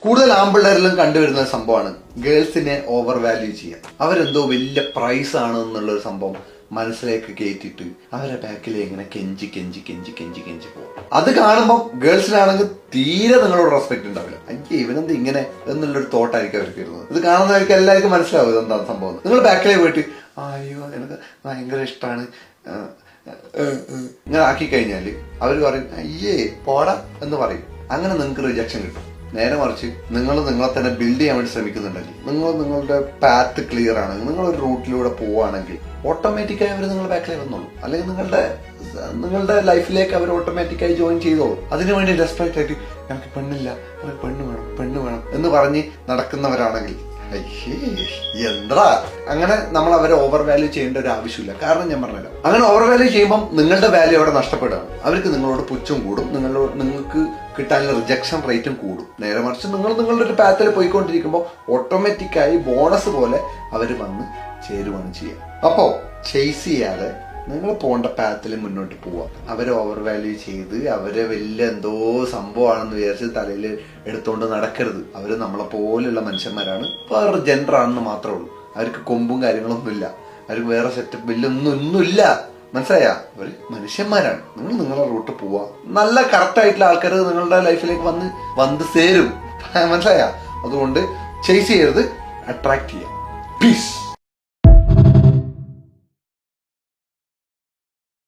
കൂടുതൽ ആമ്പിള്ളേരിലും കണ്ടുവരുന്ന ഒരു സംഭവമാണ് ഗേൾസിനെ ഓവർ വാല്യൂ ചെയ്യുക. അവരെന്തോ വലിയ പ്രൈസ് ആണ് എന്നുള്ളൊരു സംഭവം മനസ്സിലേക്ക് കയറ്റിയിട്ട് അവരെ ബാക്കിൽ ഇങ്ങനെ കെഞ്ചി കെഞ്ചി കെഞ്ചി കെഞ്ചി കെഞ്ചി പോകും. അത് കാണുമ്പോൾ ഗേൾസിനാണെങ്കിൽ തീരെ നിങ്ങളോട് റെസ്പെക്ട് ഉണ്ടാവില്ല. എനിക്ക് ഇവനെന്ത് ഇങ്ങനെ എന്നുള്ളൊരു തോട്ടായിരിക്കും അവർക്ക് വരുന്നത്. ഇത് കാണുന്നവർക്ക് എല്ലാവർക്കും മനസ്സിലാവും ഇതെന്താണ് സംഭവം. നിങ്ങൾ ബാക്കിലേക്ക് പോയിട്ട് അയ്യോ എനിക്ക് ഭയങ്കര ഇഷ്ടമാണ് ഇങ്ങനെ ആക്കി കഴിഞ്ഞാല് അവർ പറയും അയ്യേ പോടാ എന്ന് പറയും. അങ്ങനെ നിങ്ങൾക്ക് റിജക്ഷൻ കിട്ടും. നേരെ മറിച്ച് നിങ്ങൾ നിങ്ങളെ തന്നെ ബിൽഡ് ചെയ്യാൻ വേണ്ടി ശ്രമിക്കുന്നുണ്ടെങ്കിൽ, നിങ്ങളുടെ പാത്ത് ക്ലിയർ ആണ്, നിങ്ങളൊരു റൂട്ടിലൂടെ പോവുകയാണെങ്കിൽ ഓട്ടോമാറ്റിക്കായി അവർ നിങ്ങളുടെ ബാക്കിലേക്ക് വന്നോളൂ. അല്ലെങ്കിൽ നിങ്ങളുടെ ലൈഫിലേക്ക് അവർ ഓട്ടോമാറ്റിക്കായി ജോയിൻ ചെയ്തോളൂ. അതിനുവേണ്ടി ഡെസ്പറേറ്റ് ആയിട്ട് എനിക്ക് പെണ്ണില്ല, പെണ്ണ് വേണം എന്ന് പറഞ്ഞ് നടക്കുന്നവരാണെങ്കിൽ എന്താ അങ്ങനെ നമ്മൾ അവരെ ഓവർ വാല്യൂ ചെയ്യേണ്ട ഒരു ആവശ്യമില്ല. കാരണം ഞാൻ പറഞ്ഞല്ലോ, അങ്ങനെ ഓവർ വാല്യൂ ചെയ്യുമ്പോൾ നിങ്ങളുടെ വാല്യൂ അവിടെ നഷ്ടപ്പെടുകയാണ്. അവർക്ക് നിങ്ങളോട് പുച്ഛം കൂടും, നിങ്ങൾക്ക് കിട്ടാനുള്ള റിജക്ഷൻ റേറ്റും കൂടും. നേരെ മറിച്ച് നിങ്ങളുടെ ഒരു പാത്തിൽ പോയിക്കൊണ്ടിരിക്കുമ്പോൾ ഓട്ടോമാറ്റിക്കായി ബോണസ് പോലെ അവർ വന്ന് ചേരുവാണ് ചെയ്യുക. അപ്പോ ചേസ് ചെയ്യാതെ നിങ്ങൾ പോകേണ്ട പാത്തിൽ മുന്നോട്ട് പോവാ. അവരെ ഓവർ വാല്യൂ ചെയ്ത് അവരെ വലിയ എന്തോ സംഭവമാണെന്ന് വിചാരിച്ച് തലയിൽ എടുത്തോണ്ട് നടക്കരുത്. അവര് നമ്മളെ പോലെയുള്ള മനുഷ്യന്മാരാണ്, വേറൊരു ജെൻഡർ ആണെന്ന് മാത്രമേ ഉള്ളൂ. അവർക്ക് കൊമ്പും കാര്യങ്ങളൊന്നുമില്ല, അവർക്ക് വേറെ സെറ്റപ്പ് വലിയൊന്നുമില്ല. മനസ്സിലായ? അവര് മനുഷ്യന്മാരാണ്. നിങ്ങൾ നിങ്ങളുടെ റൂട്ട് പോവാ. നല്ല കറക്റ്റ് ആയിട്ടുള്ള ആൾക്കാർ നിങ്ങളുടെ ലൈഫിലേക്ക് വന്ന് ചേരും. മനസ്സിലായ? അതുകൊണ്ട് ചേസ് ചെയ്യരുത്, അട്രാക്ട് ചെയ്യാം. പീസ്.